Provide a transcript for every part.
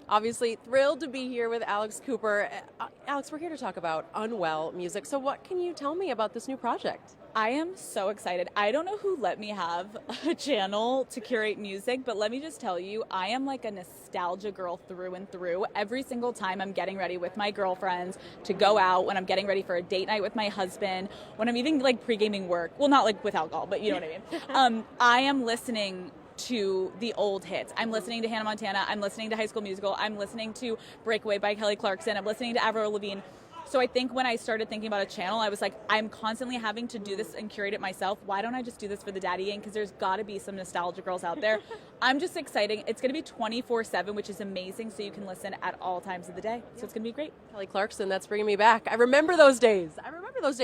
Obviously thrilled to be here with Alex Cooper. Alex, we're here to talk about Unwell music. So what can you tell me about this new project? I am so excited. I don't know who let me have a channel to curate music, but let me just tell you, I am like a nostalgia girl through and through. Every single time I'm getting ready with my girlfriends to go out, when I'm getting ready for a date night with my husband, when I'm even like pre-gaming work, well, not like with alcohol, but you know what I mean. I am listening to the old hits. I'm listening to Hannah Montana. I'm listening to High School Musical. I'm listening to Breakaway by Kelly Clarkson. I'm listening to Avril Lavigne. So I think when I started thinking about a channel, I was like, I'm constantly having to do this and curate it myself. Why don't I just do this for the daddy gang? Because there's got to be some nostalgia girls out there. I'm just excited. It's going to be 24/7, which is amazing. So you can listen at all times of the day. So it's going to be great. Kelly Clarkson, that's bringing me back. I remember those days.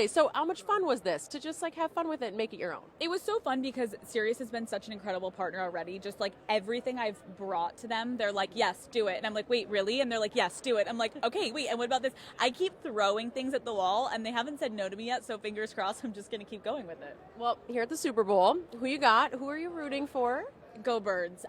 So how much fun was this to just like have fun with it and make it your own? It was so fun because Sirius has been such an incredible partner already. Just like everything I've brought to them, they're like, yes, do it. And I'm like, wait, really? And they're like, yes, do it. I'm like, okay, wait, and what about this? I keep throwing things at the wall and they haven't said no to me yet. So fingers crossed, I'm just going to keep going with it. Well, here at the Super Bowl, who you got? Who are you rooting for? Go Birds.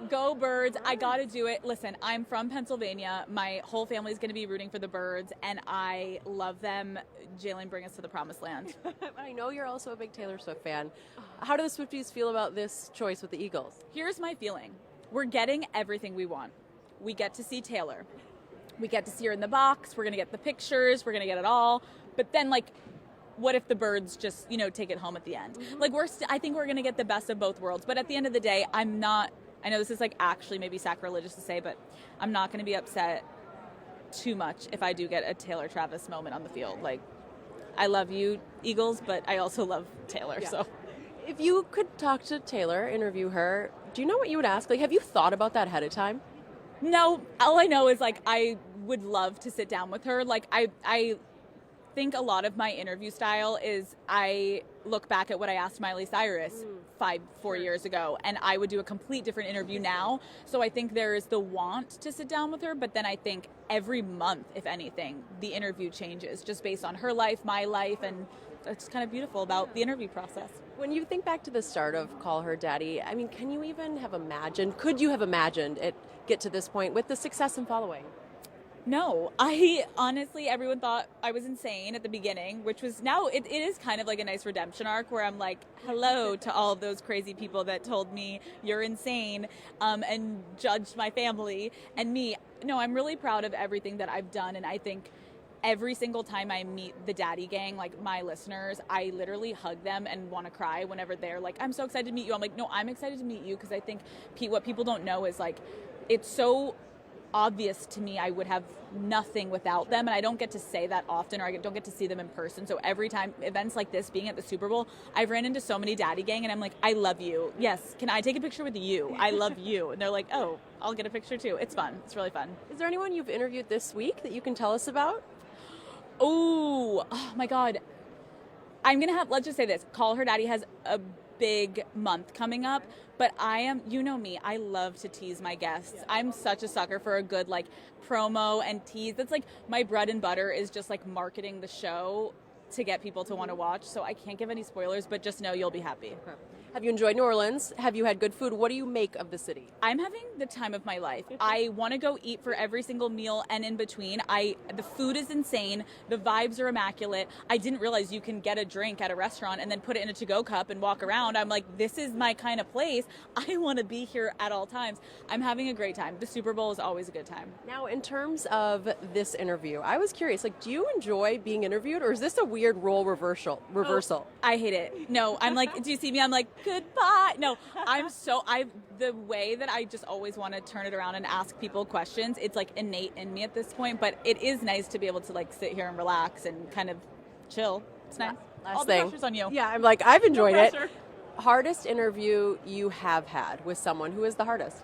Go Birds. I got to do it. Listen, I'm from Pennsylvania. My whole family is going to be rooting for the Birds, and I love them. Jalen, bring us to the promised land. I know you're also a big Taylor Swift fan. How do the Swifties feel about this choice with the Eagles? Here's my feeling. We're getting everything we want. We get to see Taylor. We get to see her in the box. We're going to get the pictures. We're going to get it all. But then, like, what if the Birds just, take it home at the end? Mm-hmm. Like, I think we're going to get the best of both worlds. But at the end of the day, I know this is, like, actually maybe sacrilegious to say, but I'm not going to be upset too much if I do get a Taylor Travis moment on the field. Like, I love you, Eagles, but I also love Taylor, so. If you could talk to Taylor, interview her, do you know what you would ask? Like, have you thought about that ahead of time? No, all I know is, like, I would love to sit down with her. Like, I think a lot of my interview style is I look back at what I asked Miley Cyrus 4 years ago, and I would do a complete different interview now. So I think there is the want to sit down with her, but then I think every month, if anything, the interview changes just based on her life, my life, and it's kind of beautiful about the interview process. When you think back to the start of Call Her Daddy, I mean, could you have imagined it get to this point with the success and following? No, I honestly, everyone thought I was insane at the beginning, which was now it is kind of like a nice redemption arc where I'm like, hello to all of those crazy people that told me you're insane and judged my family and me. No, I'm really proud of everything that I've done. And I think every single time I meet the daddy gang, like my listeners, I literally hug them and want to cry whenever they're like, I'm so excited to meet you. I'm like, no, I'm excited to meet you because I think what people don't know is like, it's so obvious to me I would have nothing without them, and I don't get to say that often, or I don't get to see them in person. So every time events like this, being at the Super Bowl, I've ran into so many daddy gang and I'm like, I love you. Yes, can I take a picture with you? I love you. And they're like, oh, I'll get a picture too. It's fun. It's really fun. Is there anyone you've interviewed this week that you can tell us about? Oh my God. I'm gonna let's just say this, Call Her Daddy has a big month coming up, but you know me, I love to tease my guests. I'm such a sucker for a good like promo and tease. That's like my bread and butter is just like marketing the show to get people to want to watch. So I can't give any spoilers, but just know you'll be happy. Have you enjoyed New Orleans? Have you had good food? What do you make of the city? I'm having the time of my life. I want to go eat for every single meal and in between. The food is insane. The vibes are immaculate. I didn't realize you can get a drink at a restaurant and then put it in a to-go cup and walk around. I'm like, this is my kind of place. I want to be here at all times. I'm having a great time. The Super Bowl is always a good time. Now, in terms of this interview, I was curious, like, do you enjoy being interviewed, or is this a weird role reversal? Oh, I hate it. No, I'm like, do you see me? I'm like, goodbye. No, the way that I just always want to turn it around and ask people questions, it's like innate in me at this point, but it is nice to be able to like sit here and relax and kind of chill. It's nice. All the pressure's on you. Yeah, I'm like, I've enjoyed it. Hardest interview you have had with someone? Who is the hardest?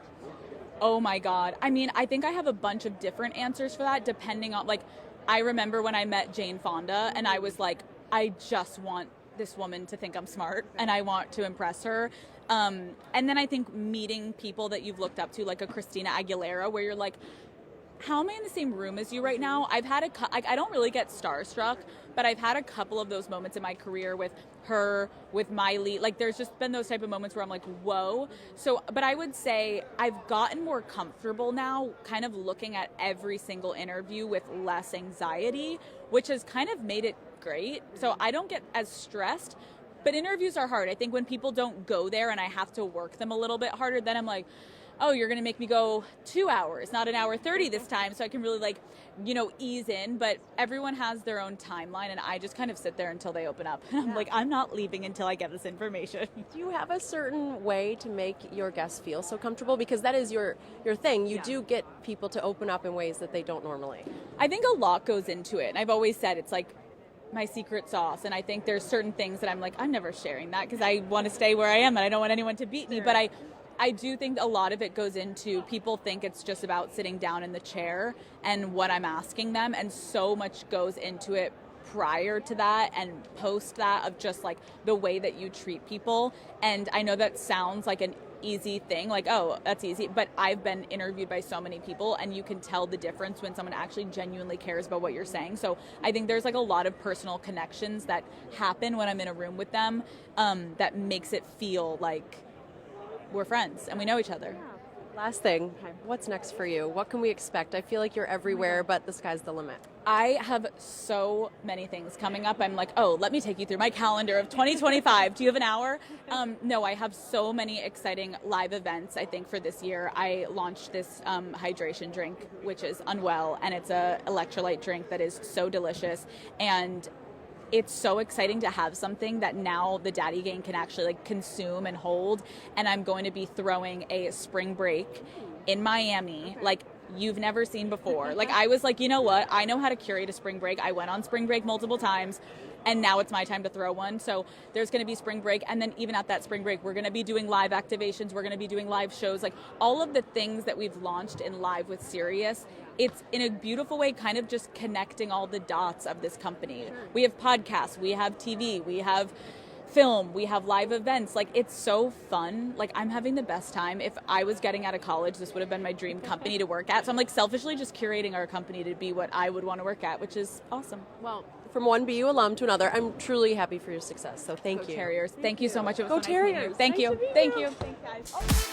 Oh my God. I mean, I think I have a bunch of different answers for that depending on, like, I remember when I met Jane Fonda and I was like, I just want this woman to think I'm smart and I want to impress her. And then I think meeting people that you've looked up to, like a Christina Aguilera, where you're like, how am I in the same room as you right now? I've had I don't really get starstruck, but I've had a couple of those moments in my career with her, with Miley. Like, there's just been those type of moments where I'm like, whoa. So, but I would say I've gotten more comfortable now, kind of looking at every single interview with less anxiety, which has kind of made it great. So I don't get as stressed, but interviews are hard. I think when people don't go there and I have to work them a little bit harder, then I'm like, oh, you're going to make me go 2 hours, not an hour 30 this time. So I can really ease in, but everyone has their own timeline and I just kind of sit there until they open up. And I'm like, I'm not leaving until I get this information. Do you have a certain way to make your guests feel so comfortable? Because that is your thing. You do get people to open up in ways that they don't normally. I think a lot goes into it. And I've always said it's like my secret sauce. And I think there's certain things that I'm like, I'm never sharing that because I want to stay where I am and I don't want anyone to beat me. But I do think a lot of it goes into, people think it's just about sitting down in the chair and what I'm asking them, and so much goes into it prior to that and post that of just like the way that you treat people. And I know that sounds like an easy thing, like, oh, that's easy, but I've been interviewed by so many people and you can tell the difference when someone actually genuinely cares about what you're saying. So I think there's like a lot of personal connections that happen when I'm in a room with them, that makes it feel like we're friends and we know each other. Last thing, what's next for you? What can we expect? I feel like you're everywhere, but the sky's the limit. I have so many things coming up. I'm like, oh, let me take you through my calendar of 2025. Do you have an hour? No, I have so many exciting live events, I think, for this year. I launched this hydration drink, which is Unwell, and it's a electrolyte drink that is so delicious. And it's so exciting to have something that now the Daddy Gang can actually like consume and hold. And I'm going to be throwing a spring break in Miami, like you've never seen before. Like, I was like, you know what? I know how to curate a spring break. I went on spring break multiple times. And now it's my time to throw one. So there's going to be spring break. And then even at that spring break, we're going to be doing live activations. We're going to be doing live shows. Like, all of the things that we've launched in live with Sirius, it's in a beautiful way kind of just connecting all the dots of this company. Sure. We have podcasts, we have TV, we have film, we have live events. Like, it's so fun. Like, I'm having the best time. If I was getting out of college, this would have been my dream company to work at. So I'm like selfishly just curating our company to be what I would want to work at, which is awesome. Well, from one BU alum to another, I'm truly happy for your success. So thank you. Terriers. Thank you so much. It was Go so nice meeting you. Terriers. Thank you. Nice to meet Thank you. you. Thanks, guys.